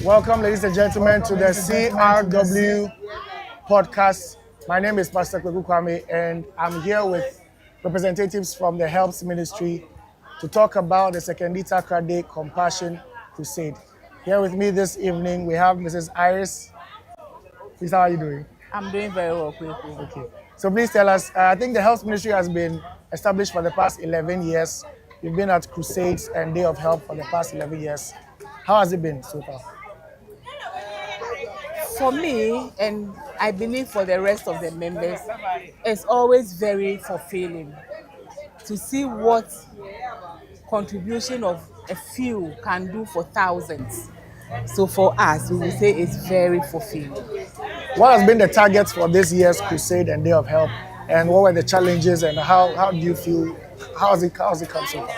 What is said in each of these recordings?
Welcome, ladies and gentlemen, to the CRW podcast. My name is Pastor Kweku Kwame, and I'm here with representatives from the Helps Ministry to talk about the Sekondi-Takoradi Compassion Crusade. Here with me this evening, we have Mrs. Iris. Please, how are you doing? I'm doing very well, Kweku. Okay. So please tell us, I think the Helps Ministry has been established for the past 11 years. You've been at Crusades and Day of Help for the past 11 years. How has it been so far? For me, and I believe for the rest of the members, it's always very fulfilling to see what contribution of a few can do for thousands. So for us, we will say it's very fulfilling. What has been the targets for this year's Crusade and Day of Help? And what were the challenges and how do you feel? How has it come so far?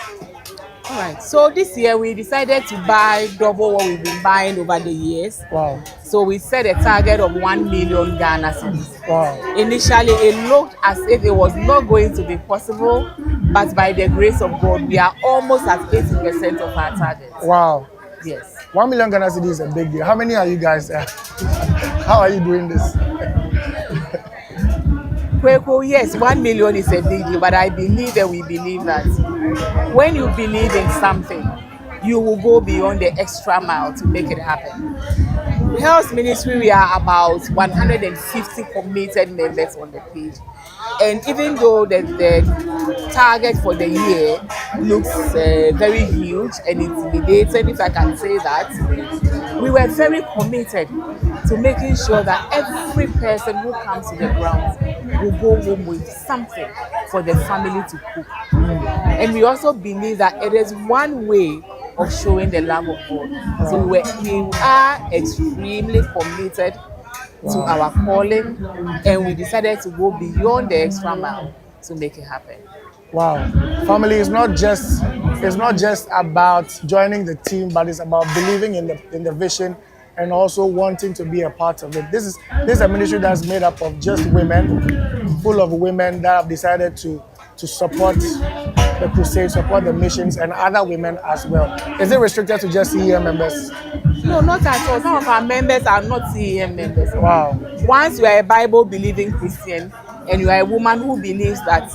All right. So this year we decided to buy double what we've been buying over the years. Wow. So we set a target of 1 million Ghana cedis. Wow. Initially, it looked as if it was not going to be possible, but by the grace of God, we are almost at 80% of our target. Wow. Yes. 1 million Ghana cedis is a big deal. How many are you guys? How are you doing this? Kweku, yes, 1 million is a big deal, but I believe that we believe that when you believe in something, you will go beyond the extra mile to make it happen. The Health Ministry, we are about 150 committed members on the page. And even though the target for the year looks very huge and intimidating, if I can say that, we were very committed to making sure that every person who comes to the grounds will go home with something for the family to cook. And we also believe that it is one way of showing the love of God. So we are extremely committed to our calling, and we decided to go beyond the extra mile to make it happen. Wow. Family is not just about joining the team, but it's about believing in the vision and also wanting to be a part of it. This is a ministry that's made up of just women, full of women that have decided to support the crusade, support the missions, and other women as well. Is it restricted to just CEM members? No, not at all. Some of our members are not CEM members. Wow. Once you are a Bible-believing Christian and you are a woman who believes that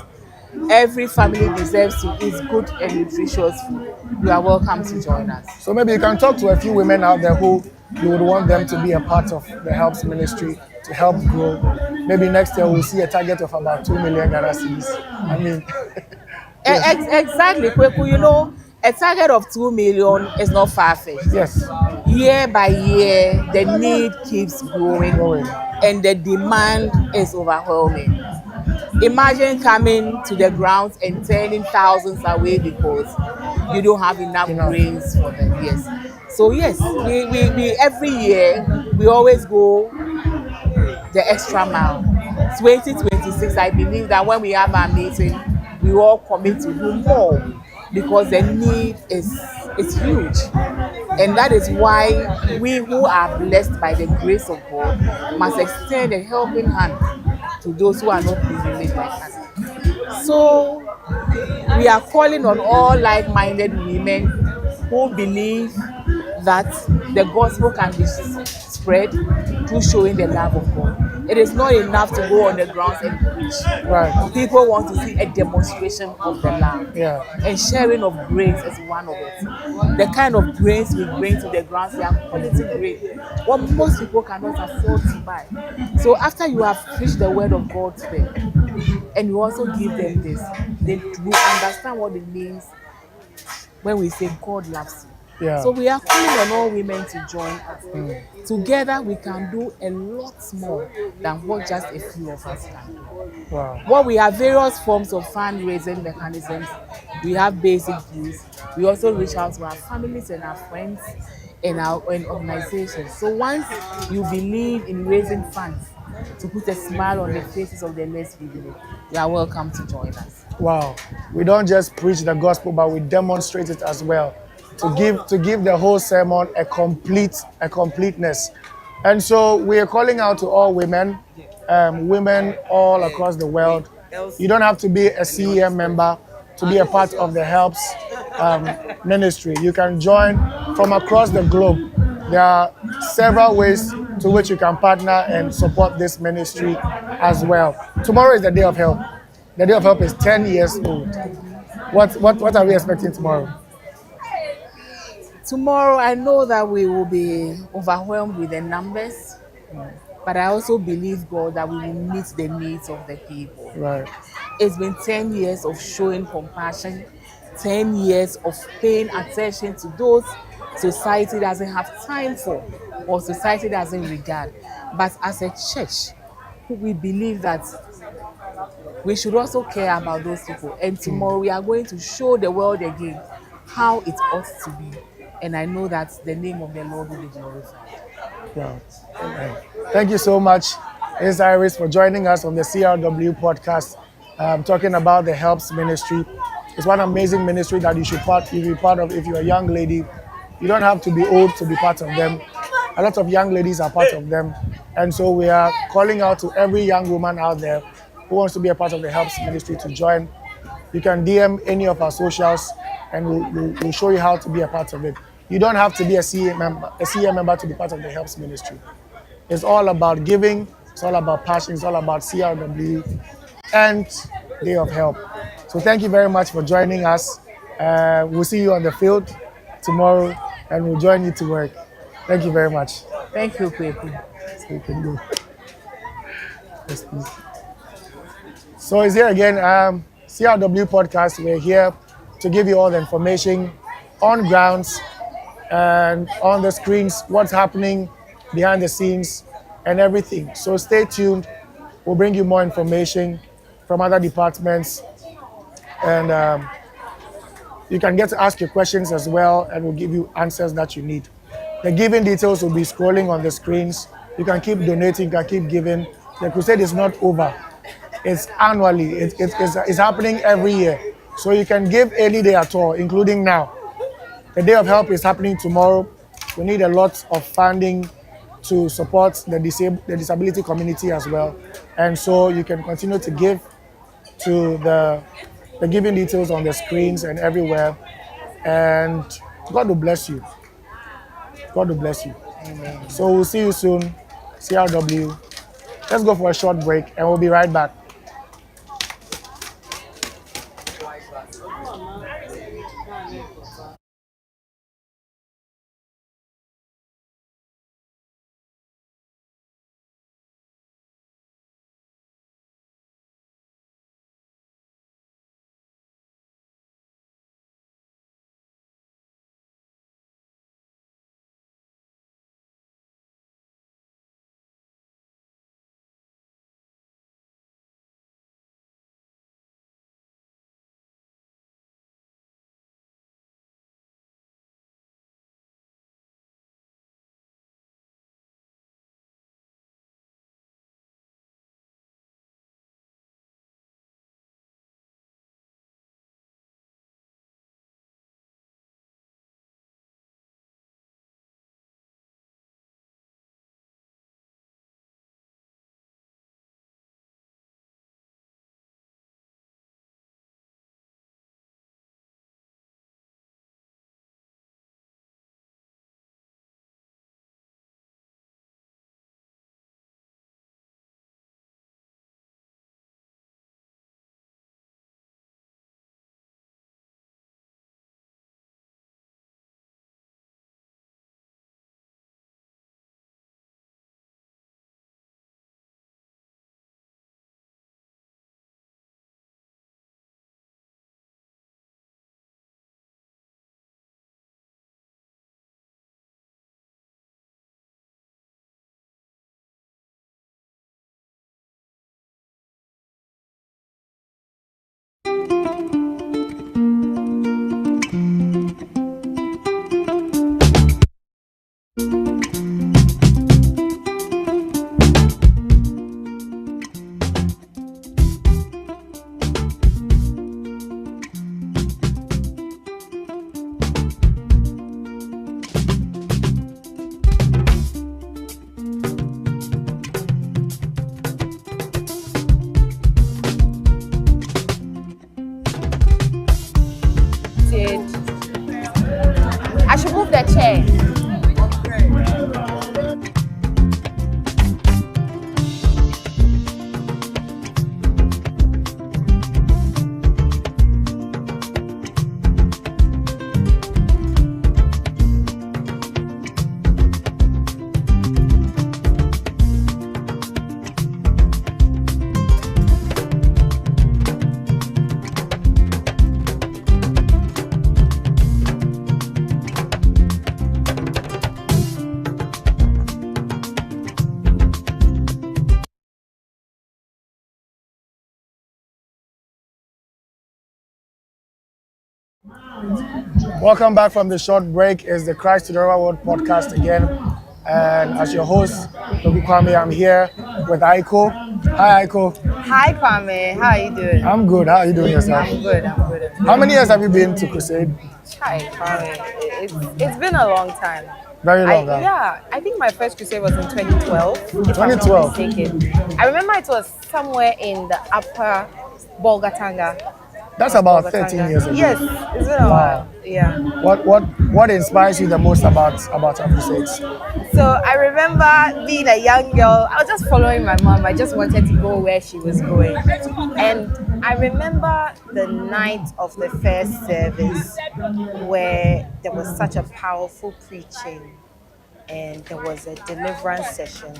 every family deserves to eat good and nutritious food, you are welcome to join us. So maybe you can talk to a few women out there who you would want them to be a part of the Helps Ministry to help grow. Maybe next year we'll see a target of about 2 million Ghana cedis. I mean, Exactly, Kweku. You know, a target of 2 million is not far-fetched. yes. Year by year, the need keeps growing and the demand is overwhelming. Imagine coming to the grounds and turning thousands away because you don't have enough grains for them. Yes. So yes, we every year we always go the extra mile. 2026, I believe that when we have our meeting, we all commit to do more because the need is huge. And that is why we who are blessed by the grace of God must extend a helping hand to those who are not privileged like us. So we are calling on all like-minded women who believe that the gospel can be spread through showing the love of God. It is not enough to go on the grounds and preach. Right. People want to see a demonstration of the love. Yeah. And sharing of grains is one of it. The kind of grains we bring to the grounds, they are quality grains, what most people cannot afford to buy. So after you have preached the word of God to them, and you also give them this, they will understand what it means when we say God loves you. Yeah. So we are calling on all women to join us. Together we can do a lot more than what just a few of us can do. Wow. Well, we have various forms of fundraising mechanisms. We have basic dues. We also reach out to our families and our friends and our organizations. So once you believe in raising funds to put a smile on the faces of the less privileged, you are welcome to join us. Wow. We don't just preach the gospel, but we demonstrate it as well. To give the whole sermon a completeness. And so we are calling out to all women, women all across the world. You don't have to be a CEM member to be a part of the Helps ministry. You can join from across the globe. There are several ways to which you can partner and support this ministry as well. Tomorrow is the Day of Help. The Day of Help is 10 years old. What are we expecting tomorrow? Tomorrow, I know that we will be overwhelmed with the numbers, but I also believe, God, that we will meet the needs of the people. Right. It's been 10 years of showing compassion, 10 years of paying attention to those society doesn't have time for or society doesn't regard. But as a church, we believe that we should also care about those people. And tomorrow we are going to show the world again how it ought to be. And I know that the name of the Lord will be glorified. Wow. Amen. Thank you so much, Miss Iris, for joining us on the CRW podcast, talking about the Helps Ministry. It's one amazing ministry that you be part of if you're a young lady. You don't have to be old to be part of them. A lot of young ladies are part of them. And so we are calling out to every young woman out there who wants to be a part of the Helps Ministry to join. You can DM any of our socials and we'll show you how to be a part of it. You don't have to be a CA member to be part of the Helps Ministry. It's all about giving, it's all about passion, it's all about CRW and Day of Help. So thank you very much for joining us. We'll see you on the field tomorrow and we'll join you to work. Thank you very much. Thank you, Kweku. So you can go. Yes, please. So it's here again, CRW podcast. We're here to give you all the information on grounds and on the screens, what's happening behind the scenes and everything. So stay tuned. We'll bring you more information from other departments and you can get to ask your questions as well and we'll give you answers that you need. The giving details will be scrolling on the screens. You can keep donating, you can keep giving. The crusade is not over. It's annually. It's happening every year. So you can give any day at all, including now. The Day of Help is happening tomorrow. We need a lot of funding to support the disability community as well. And so you can continue to give to the giving details on the screens and everywhere. And God will bless you. God will bless you. Amen. So we'll see you soon. CRW. Let's go for a short break and we'll be right back. Welcome back from the short break. It's the Christ to the Real World podcast again. And as your host, Toby Kwame, I'm here with Aiko. Hi, Aiko. Hi, Kwame. How are you doing? I'm good. How are you doing yourself? I'm good. How many years have you been to Crusade? Hi, Kwame. It's been a long time. Very long time. Yeah, I think my first crusade was in 2012. If I'm not 2012. mistaken. I remember it was somewhere in the upper Bolgatanga. That's about 13 years ago. Yes, it's been a while. Yeah. What inspires you the most about our crusades? So I remember being a young girl. I was just following my mom. I just wanted to go where she was going. And I remember the night of the first service where there was such a powerful preaching and there was a deliverance session.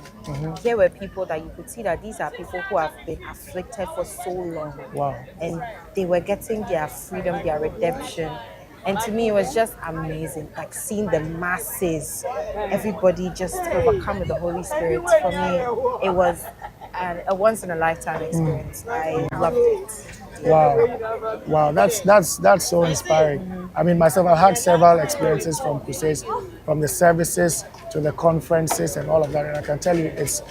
Here were people that you could see that these are people who have been afflicted for so long. Wow. And they were getting their freedom, their redemption. And to me, it was just amazing, like seeing the masses, everybody just overcome with the Holy Spirit. For me, it was a once in a lifetime experience. I loved it. Wow, that's so inspiring. I mean, myself, I've had several experiences from crusades, from the services to the conferences and all of that, and I can tell you, it's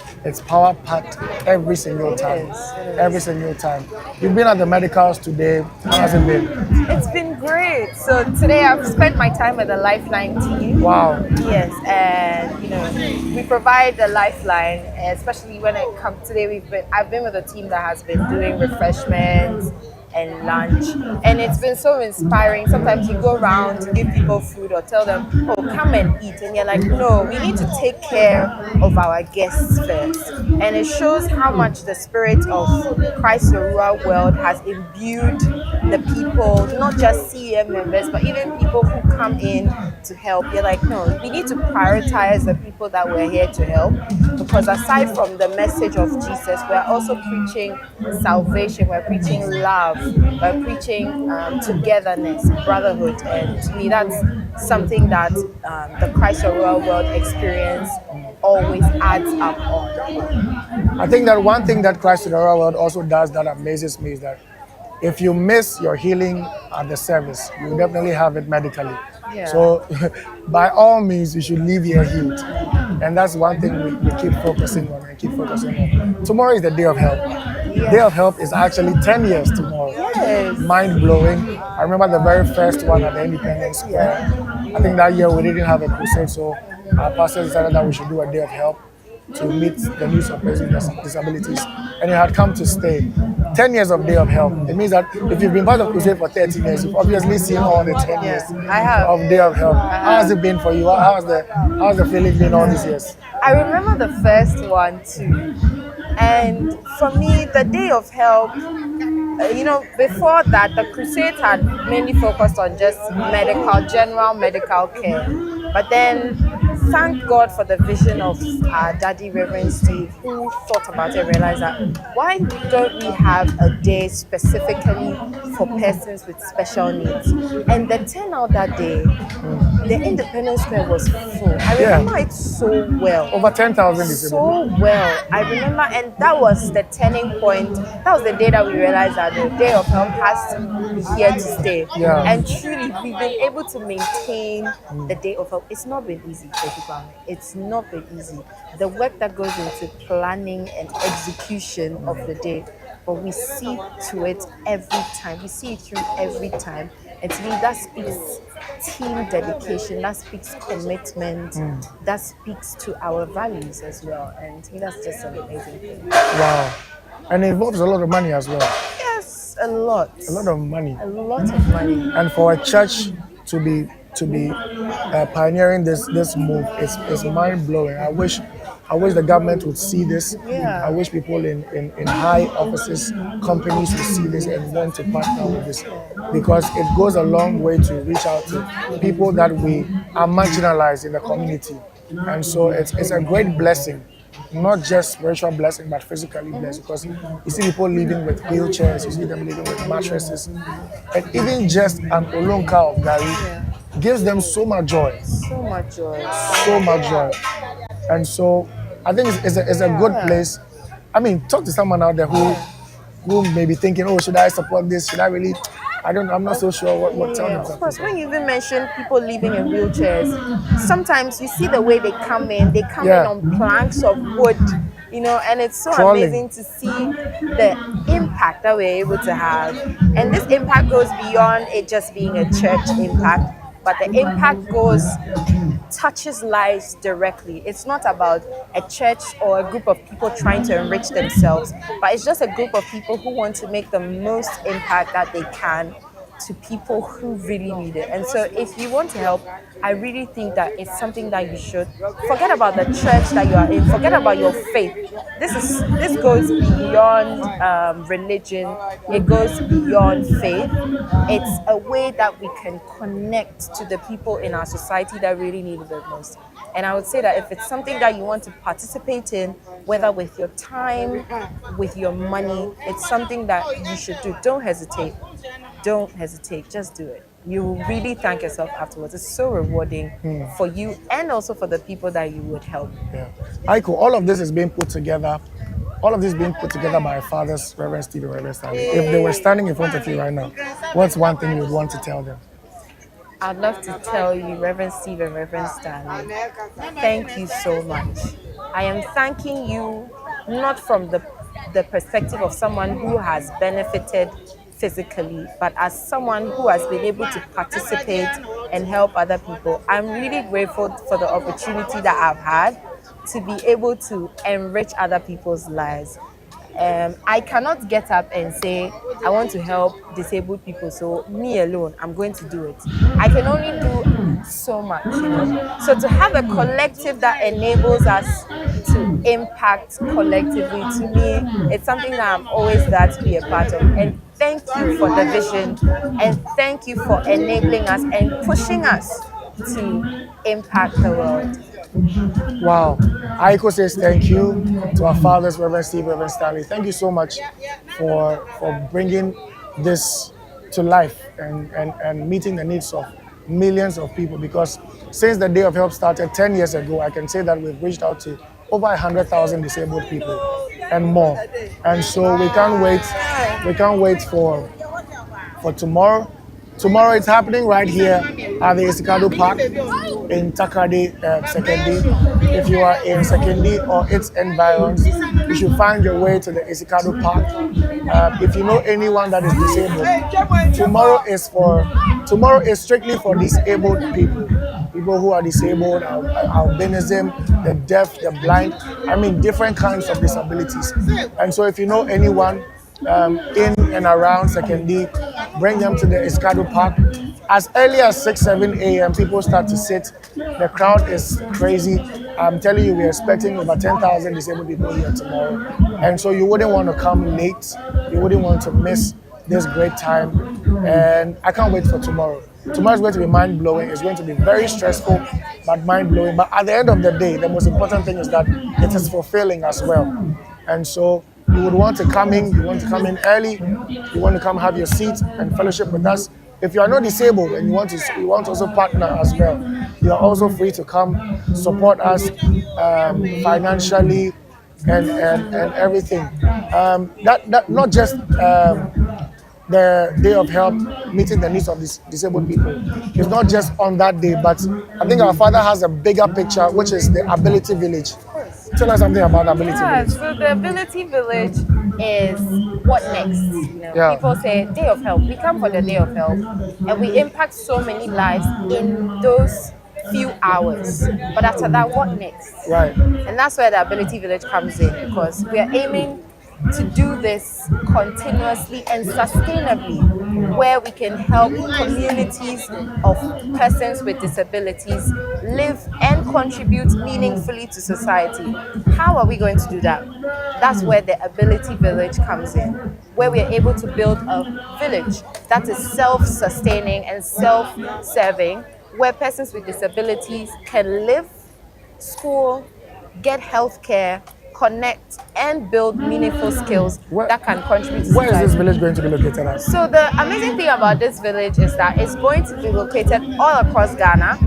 power packed every single time. Every single time. You've been at the medicals today. How has it been? It's been great. So today I've spent my time with the Lifeline team. Wow. Yes, and we provide the lifeline, especially when it comes today. I've been with a team that has been doing refreshments and lunch, and it's been so inspiring. Sometimes you go around to give people food or tell them, "Oh, come and eat," and you're like, "No, we need to take care of our guests first." And it shows how much the spirit of Christ the Rural World has imbued the people, not just CM members, but even people who come in to help. You're like, no, we need to prioritize the people that we're here to help, because aside from the message of Jesus, we're also preaching salvation, we're preaching love, we're preaching togetherness, brotherhood, and to me that's something that the Christ the Rural World experience always adds up on. I think that one thing that Christ in the Real World also does that amazes me is that if you miss your healing at the service, you definitely have it medically. Yeah. So by all means, you should leave here healed. And that's one thing we keep focusing on and keep focusing on. Tomorrow is the Day of Help. Yeah. Day of Help is actually 10 years tomorrow. Yes. Mind blowing. I remember the very first one at the Independence Square. I think that year we didn't have a crusade, so our pastor decided that we should do a Day of Help to meet the needs of persons with disabilities, and it had come to stay. 10 years of Day of Help. It means that if you've been part of Crusade for 13 years, you've obviously seen all the 10 years I have. of Day of Help. How has it been for you? How's the feeling been all these years? I remember the first one too. And for me, the Day of Help, before that, the crusade had mainly focused on just general medical care. But then, thank God for the vision of our daddy, Reverend Steve, who thought about it and realized that why don't we have a day specifically for persons with special needs? And the turnout that day, the Independence Square was full. I remember it so well. Over 10,000 disabled. So well. I remember, and that was the turning point. That was the day that we realized that the Day of Help has to be here to stay. Yeah. And truly, we've been able to maintain the Day of Help. It's not been easy, it's not been easy. The work that goes into planning and execution of the day, but we see to it every time. We see it through every time. And to me, that speaks team dedication, that speaks commitment, that speaks to our values as well. And to me, that's just an amazing thing. Wow. And it involves a lot of money as well. Yes, a lot. A lot of money. A lot of money. And for a church to be pioneering this move is mind blowing. I wish the government would see this. Yeah. I wish people in high offices, companies would see this and want to partner with this, because it goes a long way to reach out to people that we are marginalized in the community. And so it's a great blessing. Not just spiritual blessing, but physically blessed, because you see people living with wheelchairs, you see them living with mattresses, and even just an olonka of gari gives them so much joy. So much joy. So much joy. And so I think it's a good place. I mean, talk to someone out there who may be thinking, oh, should I support this? Should I really? I'm not so sure what tell them Of something. course, when you even mention people living in wheelchairs, sometimes you see the way they come in. They come in Yeah, on planks of wood, and it's so crawling. amazing to see the impact that we're able to have. And this impact goes beyond it just being a church impact, but the impact touches lives directly. It's not about a church or a group of people trying to enrich themselves, but it's just a group of people who want to make the most impact that they can to people who really need it. And so if you want to help, I really think that it's something that you should forget about the church that you are in, forget about your faith. This goes beyond religion. It goes beyond faith. It's a way that we can connect to the people in our society that really need it the most. And I would say that if it's something that you want to participate in, whether with your time, with your money, it's something that you should do. Don't hesitate. Don't hesitate. Just do it. You will really thank yourself afterwards. It's so rewarding for you and also for the people that you would help. Yeah. Aiko, all of this is being put together. All of this is being put together by our fathers, Reverend Steve and Reverend Stanley. If they were standing in front of you right now, what's one thing you would want to tell them? I'd love to tell you, Reverend Steve and Reverend Stanley, thank you so much. I am thanking you not from the perspective of someone who has benefited physically, but as someone who has been able to participate and help other people. I'm really grateful for the opportunity that I've had to be able to enrich other people's lives. I cannot get up and say, I want to help disabled people, so me alone, I'm going to do it. I can only do so much. So to have a collective that enables us to impact collectively, to me, it's something that I'm always glad to be a part of. And thank you for the vision, and thank you for enabling us and pushing us to impact the world. Wow. Aiko says thank you to our fathers, Reverend Steve, Reverend Stanley. Thank you so much for bringing this to life and meeting the needs of millions of people, because since the Day of Help started 10 years ago, I can say that we've reached out to over 100,000 disabled people and more. And so we can't wait for tomorrow. Tomorrow it's happening right here at the Isikado Park in Takoradi, Sekondi. If you are in Sekondi or its environs, you should find your way to the Isikado Park. If you know anyone that is disabled, tomorrow is strictly for disabled people. People who are disabled, albinism, the deaf, the blind, different kinds of disabilities. And so if you know anyone in and around Sekondi, bring them to the Isikado Park. As early as 6, 7 a.m., people start to sit. The crowd is crazy. I'm telling you, we're expecting over 10,000 disabled people here tomorrow. And so you wouldn't want to come late. You wouldn't want to miss this great time. And I can't wait for tomorrow. Tomorrow is going to be mind-blowing. It's going to be very stressful, but mind-blowing. But at the end of the day, the most important thing is that it is fulfilling as well. And so you would want to come in. You want to come in early. You want to come have your seat and fellowship with us. If you are not disabled and you want to also partner as well, you are also free to come support us financially and everything. That not just the Day of Help, meeting the needs of these disabled people. It's not just on that day, but I think our Father has a bigger picture, which is the Ability Village. Tell us something about the Ability Village. So the Ability Village is what next? People say Day of Help. We come for the Day of Help, and we impact so many lives in those few hours. But after that, what next? Right. And that's where the Ability Village comes in, because we are aiming to do this continuously and sustainably, where we can help communities of persons with disabilities live and contribute meaningfully to society. How are we going to do that? That's where the Ability Village comes in, where we are able to build a village that is self-sustaining and self-serving, where persons with disabilities can live, school, get health care, connect, and build meaningful skills that can contribute to society. Where is this village going to be located at? So the amazing thing about this village is that it's going to be located all across Ghana.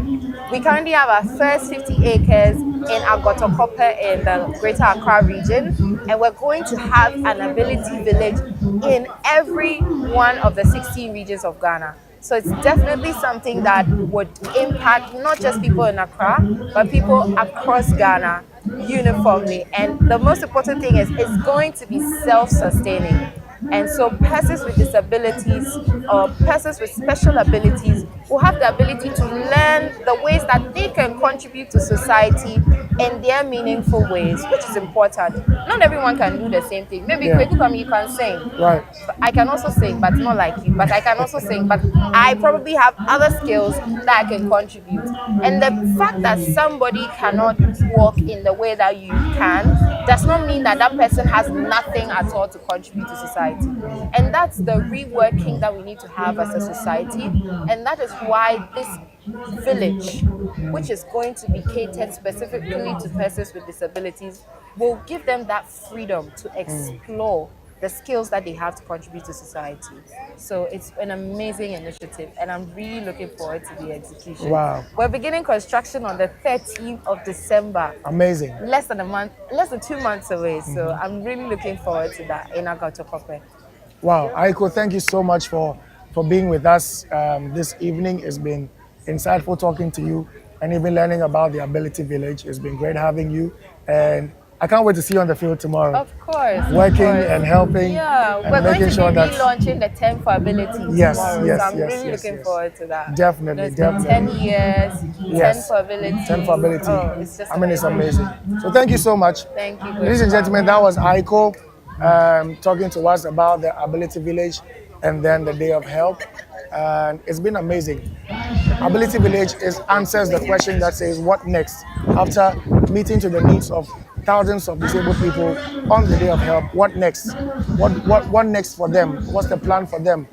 We currently have our first 50 acres in Agotokope in the Greater Accra region, and we're going to have an ability village in every one of the 16 regions of Ghana. So it's definitely something that would impact not just people in Accra, but people across Ghana uniformly. And the most important thing is it's going to be self-sustaining. And so persons with disabilities or persons with special abilities will have the ability to learn the ways that they can contribute to society in their meaningful ways, which is important. Not everyone can do the same thing. Maybe Yeah. you can sing. Right. I can also sing, but not like you. But I can also sing, but I probably have other skills that I can contribute. And the fact that somebody cannot walk in the way that you can does not mean that that person has nothing at all to contribute to society. And that's the reworking that we need to have as a society. And that is why this village, which is going to be catered specifically to persons with disabilities, will give them that freedom to explore the skills that they have to contribute to society. So it's an amazing initiative, and I'm really looking forward to the execution. Wow. We're beginning construction on the 13th of December. Amazing. Less than 2 months away. So I'm really looking forward to that in Agotokope. Wow, Aiko, thank you so much for being with us this evening. It's been insightful talking to you and even learning about the Ability Village. It's been great having you, and I can't wait to see you on the field tomorrow. Of course. Working and helping. Yeah, and we're going making to sure be that relaunching the 10 for Ability Yes, tomorrow. yes, so I'm yes, really yes, looking yes. forward to that. Definitely, It's been definitely. 10 years, Yes. 10 for Ability. 10 for Ability. Oh, it's just I mean, it's amazing. So thank you so much. Thank you. Ladies and gentlemen, that was Aiko talking to us about the Ability Village and then the Day of Help. And it's been amazing. Ability Village answers the question that says, what next? After meeting to the needs of thousands of disabled people on the Day of Help, what next? What next for them? What's the plan for them?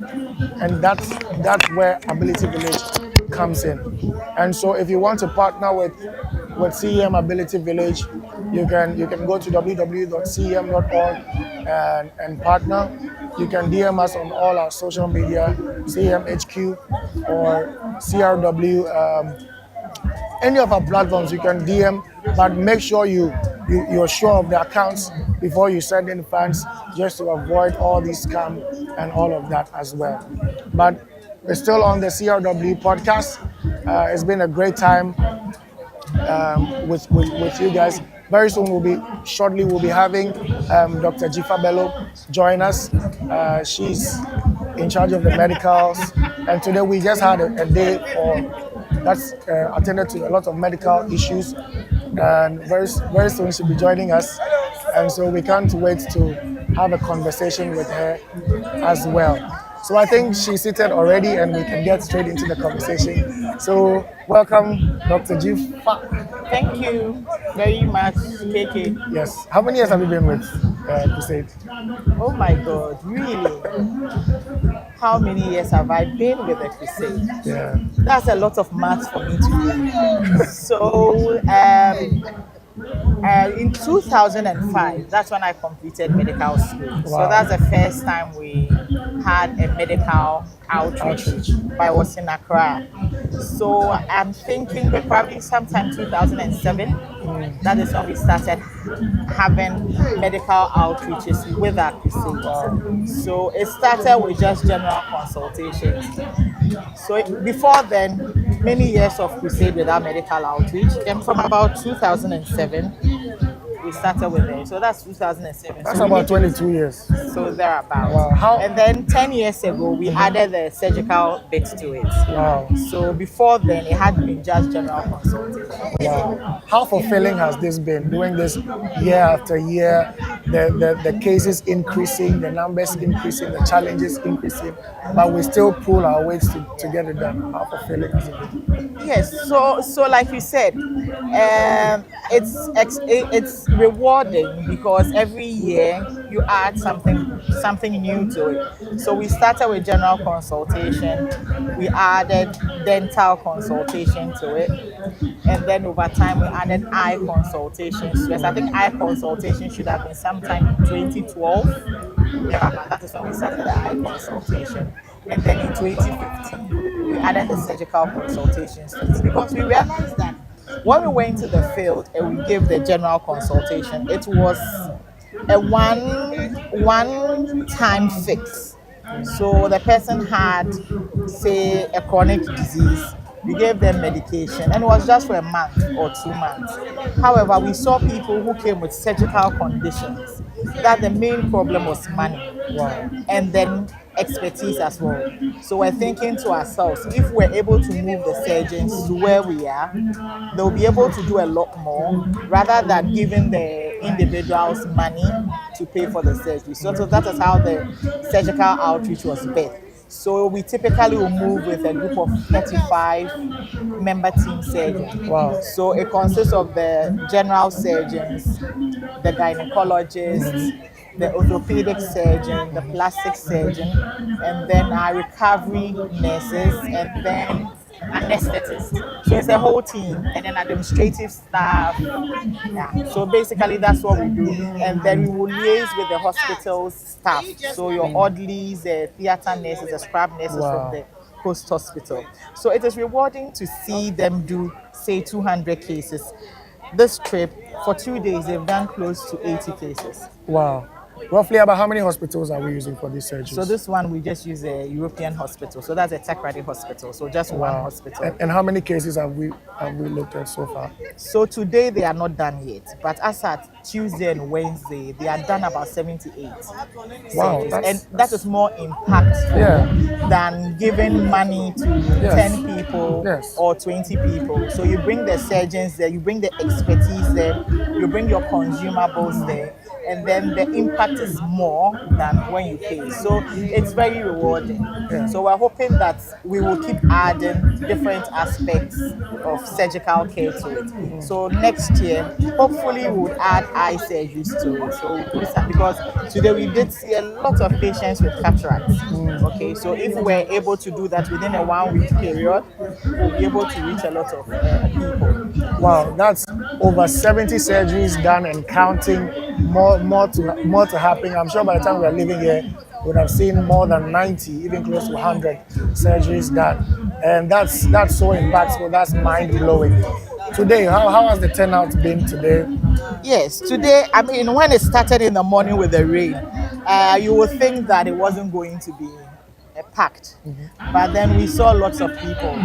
And that's where Ability Village comes in. And so if you want to partner with CEM Ability Village, you can go to www.cem.org and partner. You can DM us on all our social media, CMHQ or CRW, any of our platforms. You can DM, but make sure you're sure of the accounts before you send in funds, just to avoid all these scam and all of that as well. But we're still on the CRW podcast. It's been a great time with you guys. Very soon we'll be having Dr. Jifa Bello join us. She's in charge of the medicals, and today we just had a day that's attended to a lot of medical issues, and very soon she'll be joining us, and so we can't wait to have a conversation with her as well. So I think she's seated already, and we can get straight into the conversation. So welcome, Dr. Jifa. Thank you very much, KK. Yes. How many years have you been with Crusade? Oh my God, really? How many years have I been with the Crusade? Yeah. That's a lot of maths for me to do. So, in 2005, that's when I completed medical school. Wow. So that's the first time we had a medical outreach. I was in Accra. So I'm thinking probably sometime 2007, that is when we started having medical outreaches with our Crusade. Wow. So it started with just general consultations. So before then, many years of Crusade without medical outreach. Then from about 2007, we started with it. So that's 2007. That's so about 22 years. So thereabouts. Wow. And then 10 years ago, we added the surgical bit to it. Wow. So before then, it had been just general consultation. Wow. How fulfilling has this been, doing this year after year, the cases increasing, the numbers increasing, the challenges increasing, but we still pull our weights to get it done? How fulfilling has it been? Yes, so like you said, it's rewarding because every year you add something new to it. So we started with general consultation, we added dental consultation to it, and then over time we added eye consultations. Yes, I think eye consultation should have been sometime in 2012. Yeah, that is when we started the eye consultation. And then in 2015, we we added the surgical consultations to it because we realized that when we went to the field and we gave the general consultation, it was a one time fix. So the person had, say, a chronic disease. We gave them medication, and it was just for a month or 2 months. However, we saw people who came with surgical conditions that the main problem was money. Wow. And then expertise as well. So we're thinking to ourselves, if we're able to move the surgeons to where we are, they'll be able to do a lot more rather than giving the individuals money to pay for the surgery. So that is how the surgical outreach was birthed. So we typically will move with a group of 35 member team surgeons. Wow. So it consists of the general surgeons, the gynecologists, the orthopedic surgeon, the plastic surgeon, and then our recovery nurses, and then anesthetists. So it's a whole team, and then administrative staff. Yeah. So basically, that's what we do, and then we will liaise with the hospital's staff. So your orderlies, the theater nurses, the scrub nurses Wow. from the post hospital. So it is rewarding to see them do, say, 200 cases. This trip, for 2 days, they've done close to 80 cases. Wow. Roughly about how many hospitals are we using for these surgeries? So this one, we just use a European hospital. So that's a Takoradi hospital. So just one Wow. hospital. And how many cases have we looked at so far? So today they are not done yet, but as at Tuesday and Wednesday, they are done about 78. Wow, surgeries. that's- And that is more impactful Yeah. than giving money to Yes. 10 people Yes. or 20 people. So you bring the surgeons there, you bring the expertise there, you bring your consumables there, and then the impact is more than when you pay. So it's very rewarding. Yeah. So we're hoping that we will keep adding different aspects of surgical care to it. So next year, hopefully we would add eye surgeries to it. So we'll do some, because today we did see a lot of patients with cataracts. Okay, so if we're able to do that within a 1 week period, we'll be able to reach a lot of people. Wow, that's over 70 surgeries done and counting. More to happen. I'm sure by the time we are leaving here, we would have seen more than 90, even close to 100 surgeries done. And that's so impactful. That's mind blowing. Today, how has the turnout been today? Yes, today, I mean, when it started in the morning with the rain, you would think that it wasn't going to be packed. But then we saw lots of people.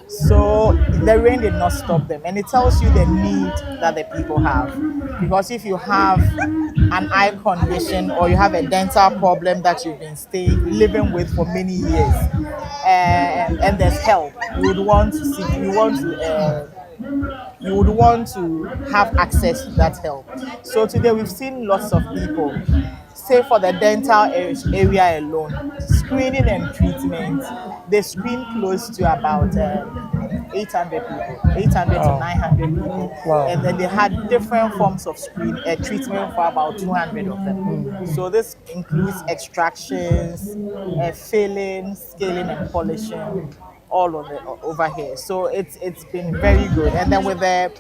So the rain did not stop them. And it tells you the need that the people have. Because if you have an eye condition or you have a dental problem that you've been living with for many years, and there's help, you would want to seek, you would want to have access to that help. So today we've seen lots of people. Say for the dental area alone, screening and treatment, they screen close to about 800 people, 800 Wow. to 900 people. Wow. And then they had different forms of treatment for about 200 of them. So this includes extractions, filling, scaling and polishing, all on over here. So it's been very good. And then with the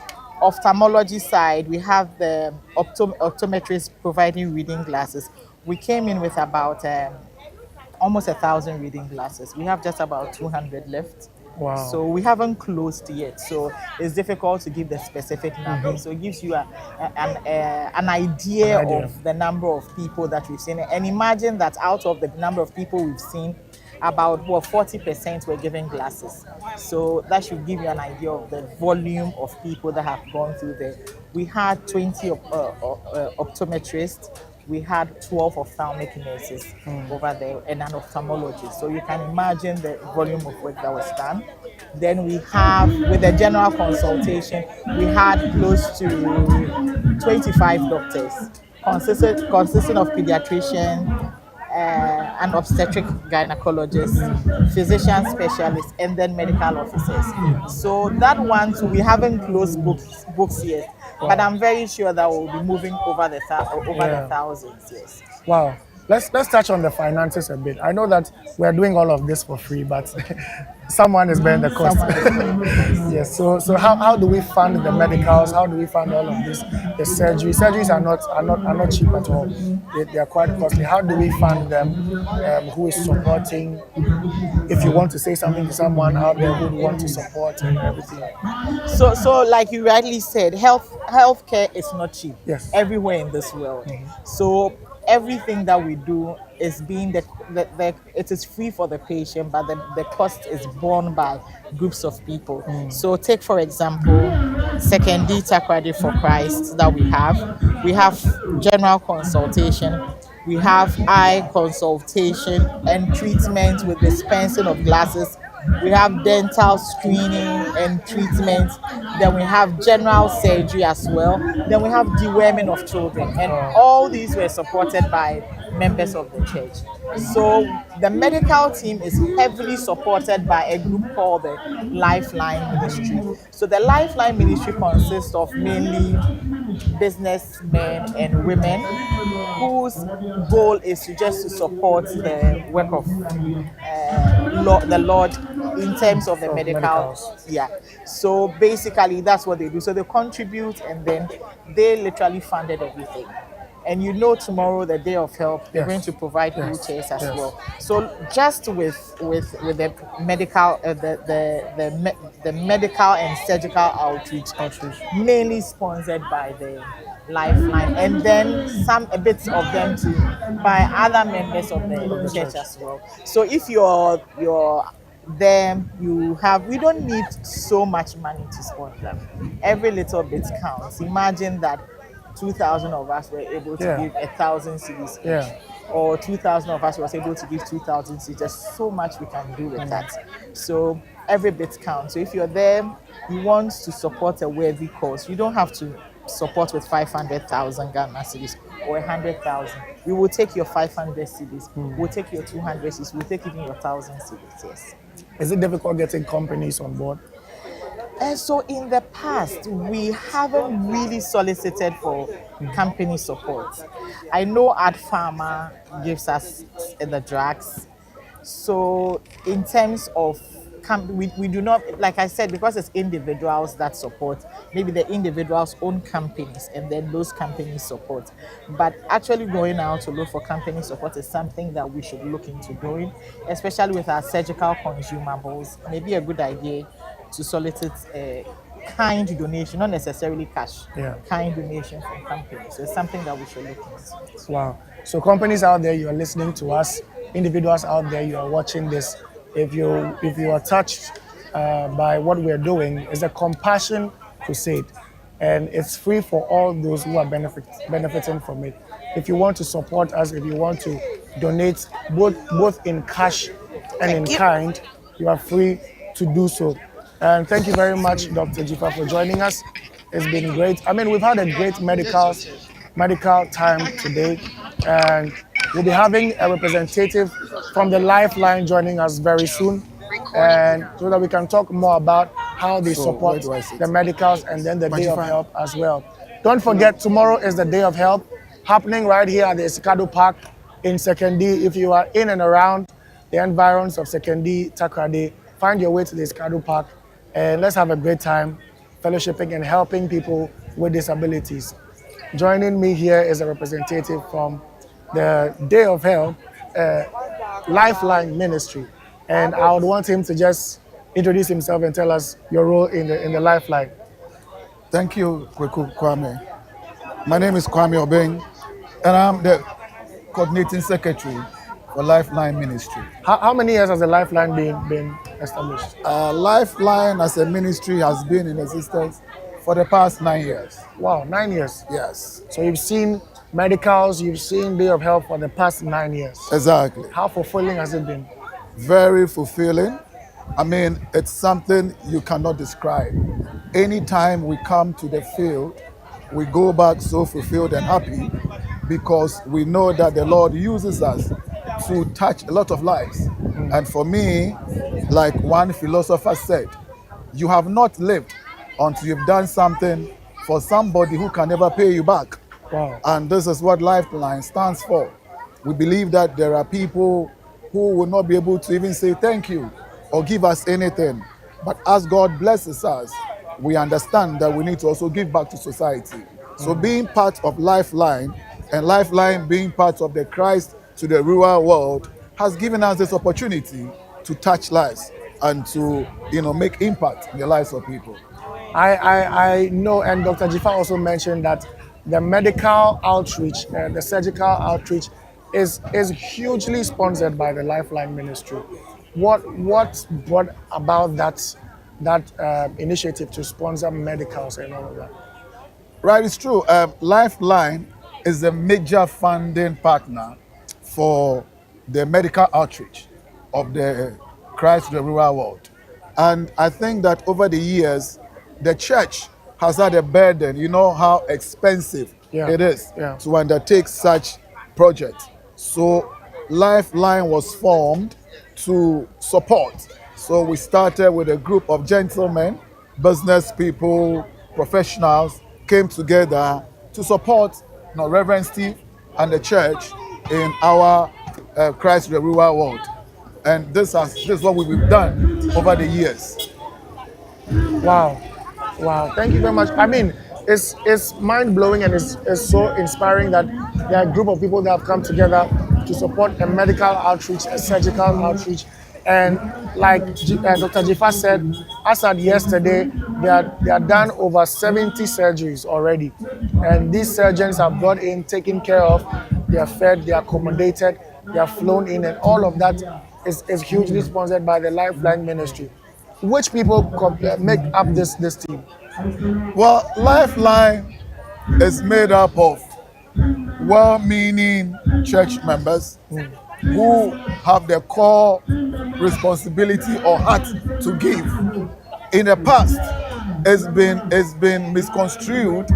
ophthalmology side, we have the optometrists providing reading glasses. We came in with about almost 1,000 reading glasses. We have just about 200 left. Wow. So we haven't closed yet. So it's difficult to give the specific number. So it gives you an idea of the number of people that we've seen. And imagine that out of the number of people we've seen, about 40% were given glasses. So that should give you an idea of the volume of people that have gone through there. We had 20 optometrists. We had 12 ophthalmic nurses over there and an ophthalmologist. So you can imagine the volume of work that was done. Then we have, with the general consultation, we had close to 25 doctors, consisting of pediatrician, an obstetric gynecologist, physician specialist, and then medical officers. So that one too, we haven't closed books yet, but I'm very sure that we'll be moving over the thousands. Yes. Wow. let's touch on the finances a bit. I know that we are doing all of this for free, but someone is bearing the cost. Yes. So how do we fund the medicals? How do we fund all of this? The surgery. Surgeries are not cheap at all. They are quite costly. How do we fund them? Who is supporting? If you want to say something to someone out there who would want to support and everything. So like you rightly said, healthcare is not cheap. Yes. Everywhere in this world. So everything that we do is being it is free for the patient, but the cost is borne by groups of people. So take for example Sekondi-Takoradi for Christ that we have. We have general consultation. We have eye consultation and treatment with dispensing of glasses. We have dental screening and treatment. Then we have general surgery as well. Then we have deworming of children. And all these were supported by members of the church. So the medical team is heavily supported by a group called the Lifeline Ministry. So the Lifeline Ministry consists of mainly businessmen and women whose goal is to support the work of the Lord in terms of the medical. medicals. Yeah. So basically, that's what they do. So they contribute, and then they literally funded everything. And tomorrow, the day of help, they're Yes. going to provide Yes. wheelchairs as Yes. well. So just with the medical, the medical and surgical outreach, mainly sponsored by the Lifeline, and then a bit of them too by other members of the church as well. So if you're there, we don't need so much money to sponsor. Every little bit counts. Imagine that 2,000 of us were able to give 1,000 cedis each. Yeah. Or 2,000 of us was able to give 2,000 cedis. There's so much we can do with that. So every bit counts. So if you're there, you want to support a worthy cause, you don't have to support with 500,000 Ghana cedis or 100,000. We will take your 500 cedis. We'll take your 200 cedis. We'll take even your 1,000 cedis. Yes. Is it difficult getting companies on board? And so in the past, we haven't really solicited for company support. I know Ad Pharma gives us the drugs. So in terms of we do not, like I said, because it's individuals that support, maybe the individuals own companies and then those companies support. But actually going out to look for company support is something that we should look into doing, especially with our surgical consumables. Maybe a good idea to solicit a kind donation, not necessarily cash, kind donation from companies. So it's something that we should look into. Wow. So companies out there, you are listening to us, individuals out there, you are watching this. If you are touched by what we're doing, it's a compassion crusade, and it's free for all those who are benefiting from it. If you want to support us, if you want to donate both in cash and in kind, you are free to do so. And thank you very much, Dr. Jifa, for joining us. It's been great. I mean, we've had a great medical time today, and we'll be having a representative from the Lifeline joining us very soon, and so that we can talk more about how they support the medicals and then the Day of Help as well. Don't forget, tomorrow is the Day of Help, happening right here at the Escado Park in Sekondi. If you are in and around the environs of Sekondi-Takoradi, find your way to the Escado Park, and let's have a great time fellowshipping and helping people with disabilities. Joining me here is a representative from the Day of Help Lifeline Ministry, and I would want him to just introduce himself and tell us your role in the Lifeline. Thank you, Kweku Kwame. My name is Kwame Obeng, and I'm the coordinating secretary for Lifeline Ministry. How many years has the Lifeline been established? Lifeline as a ministry has been in existence for the past 9 years. Wow, 9 years. Yes. So you've seen medicals, you've seen Day of Help for the past 9 years. Exactly. How fulfilling has it been? Very fulfilling. I mean, it's something you cannot describe. Anytime we come to the field, we go back so fulfilled and happy because we know that the Lord uses us to touch a lot of lives. And for me, like one philosopher said, you have not lived until you've done something for somebody who can never pay you back. Wow. And this is what Lifeline stands for. We believe that there are people who will not be able to even say thank you or give us anything. But as God blesses us, we understand that we need to also give back to society. So being part of Lifeline, and Lifeline being part of the Christ to the rural world, has given us this opportunity to touch lives and to make impact in the lives of people. I know, and Dr. Jifa also mentioned that the medical outreach, the surgical outreach, is hugely sponsored by the Lifeline Ministry. What brought about that initiative to sponsor medicals and all of that? Right, it's true. Lifeline is a major funding partner for the medical outreach of the Christ the rural world. And I think that over the years, the church has had a burden. You know how expensive it is to undertake such projects. So Lifeline was formed to support. So we started with a group of gentlemen, business people, professionals, came together to support Reverend Steve and the church in our Christ the rural world. And this is what we've done over the years. Wow. Thank you very much. I mean, it's mind blowing, and it's so inspiring that there are a group of people that have come together to support a medical outreach, a surgical outreach. And like Dr. Jifa said, as at yesterday, they are done over 70 surgeries already. And these surgeons are brought in, taken care of, they are fed, they are accommodated, they are flown in, and all of that is hugely sponsored by the Lifeline Ministry. Which people make up this team? Well, Lifeline is made up of well-meaning church members who have the core responsibility or heart to give. In the past, it's been misconstrued.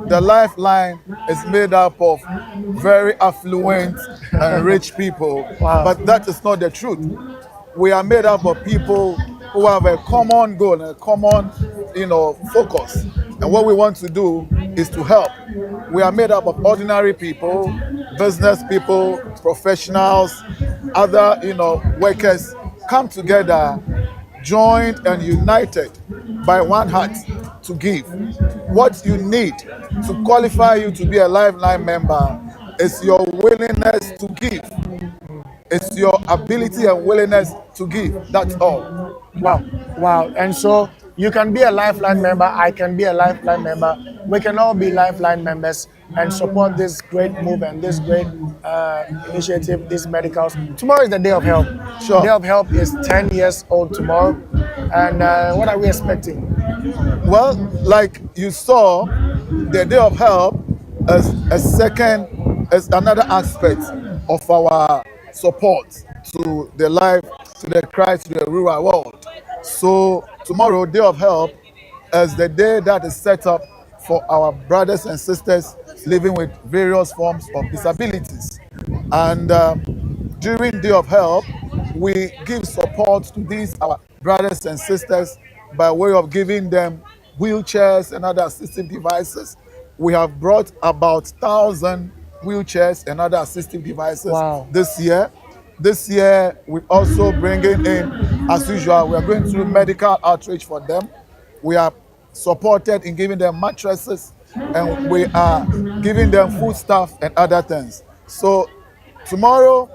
The Lifeline is made up of very affluent and rich people, but that is not the truth. We are made up of people who have a common goal and a common, focus. And what we want to do is to help. We are made up of ordinary people, business people, professionals, other, workers come together, joined and united by one heart to give. What you need to qualify you to be a Lifeline member is your willingness to give. It's your ability and willingness to give. That's all. Wow. And so you can be a Lifeline member. I can be a Lifeline member. We can all be Lifeline members and support this great move and this great initiative, these medicals. Tomorrow is the Day of Help. Sure. Day of Help is 10 years old tomorrow. And what are we expecting? Well, like you saw, the Day of Help is another aspect of our support to the Christ, to the rural world. So tomorrow, Day of Help, is the day that is set up for our brothers and sisters living with various forms of disabilities. And during Day of Help, we give support to these our brothers and sisters by way of giving them wheelchairs and other assistive devices. We have brought about 1,000 wheelchairs and other assistive devices this year. This year, we're also bringing in, as usual, we are going through medical outreach for them. We are supported in giving them mattresses, and we are giving them food stuff and other things. So tomorrow,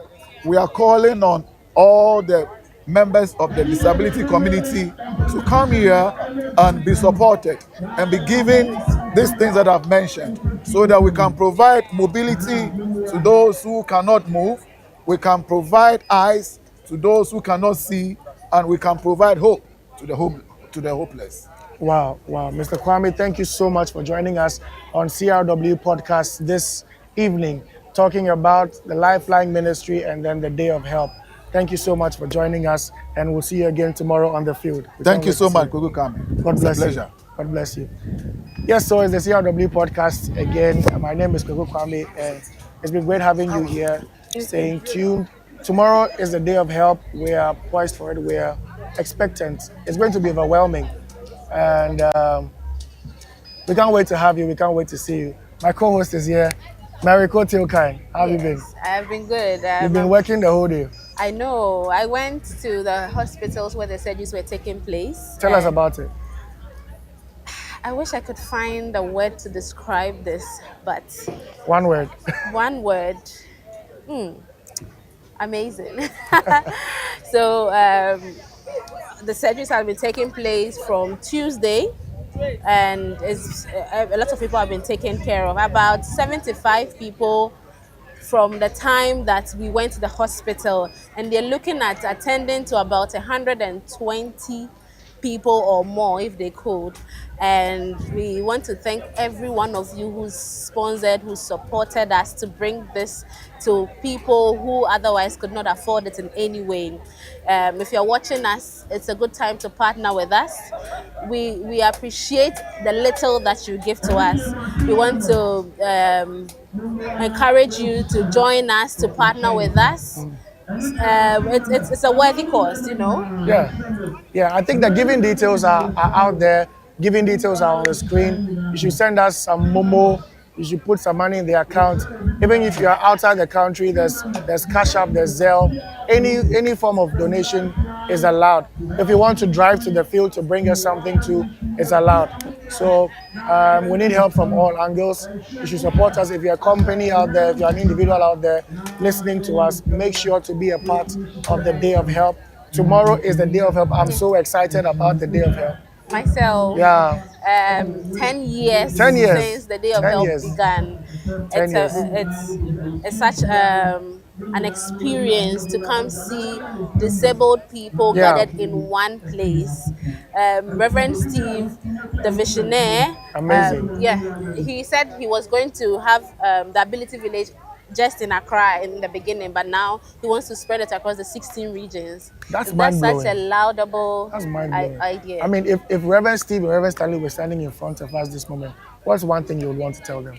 we are calling on all the members of the disability community to come here and be supported and be given these things that I've mentioned, so that we can provide mobility to those who cannot move, we can provide eyes to those who cannot see, and we can provide hope to the hopeless. Wow. Mr. Kwame, thank you so much for joining us on CRW Podcast this evening, talking about the Lifeline Ministry and then the Day of Help. Thank you so much for joining us, and we'll see you again tomorrow on the field. Thank you so much, Kogu Kwame. God bless you. Pleasure. God bless you. Yes, so it's the CRW Podcast again. My name is Kogu Kwame, and it's been great having you here, staying tuned. Tomorrow is the Day of Help. We are poised for it. We are expectant. It's going to be overwhelming. And we can't wait to have you. We can't wait to see you. My co-host is here. Mariko Tilkai, how have you been? Yes, I've been good. You've been working the whole day. I know. I went to the hospitals where the surgeries were taking place, Tell us and about it. I wish I could find a word to describe this, but One word. one word, amazing. So the surgeries have been taking place from Tuesday, and a lot of people have been taken care of. About 75 people from the time that we went to the hospital, and they're looking at attending to about 120 people or more if they could. And we want to thank every one of you who's sponsored, who supported us to bring this to people who otherwise could not afford it in any way. If you're watching us, it's a good time to partner with us. We appreciate the little that you give to us. We want to encourage you to join us, to partner with us. It's a worthy cause, you know. Yeah. I think the giving details are out there. Giving details are on the screen. You should send us some Momo. You should put some money in the account. Even if you are outside the country, there's Cash App, there's Zelle. Any form of donation is allowed. If you want to drive to the field to bring us something too, it's allowed. So we need help from all angles. You should support us. If you're a company out there, if you're an individual out there listening to us, make sure to be a part of the Day of Help. Tomorrow is the Day of Help. I'm so excited about the Day of Help. Myself, Yeah. 10 years 10 years. since the Day of 10 Help years. began. 10 years. It's such an experience to come see disabled people gathered in one place. Reverend Steve, the visionaire, Amazing. he said he was going to have the Ability Village just in Accra in the beginning, but now he wants to spread it across the 16 regions. That's That's such a mind-blowing. laudable That's mind-blowing. idea. I mean, if Reverend Steve and Reverend Stanley were standing in front of us this moment, what's one thing you would want to tell them?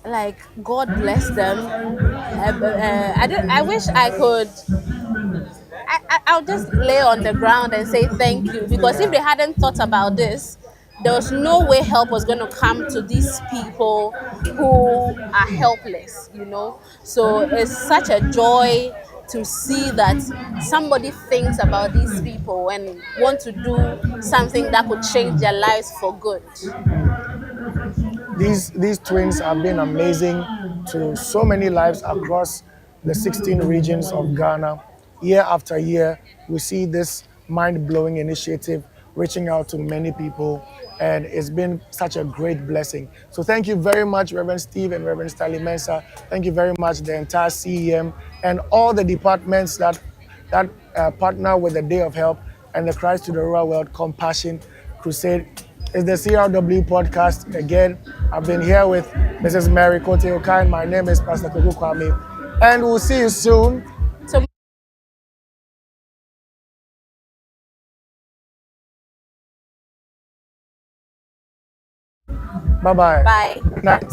Like, God bless them. I wish I could. I'll just lay on the ground and say thank you, because if they hadn't thought about this, there was no way help was going to come to these people who are helpless, you know. So it's such a joy to see that somebody thinks about these people and want to do something that could change their lives for good. These twins have been amazing to so many lives across the 16 regions of Ghana. Year after year, we see this mind-blowing initiative reaching out to many people, and it's been such a great blessing. So thank you very much, Reverend Steve and Reverend Stanley Mensah. Thank you very much, the entire CEM and all the departments that partner with the Day of Help and the Christ to the Rural World Compassion Crusade. It's the CRW podcast again. I've been here with Mrs. Mary Kote-Okai. My name is Pastor Koku Kwame. And we'll see you soon. So Bye-bye. bye. Night.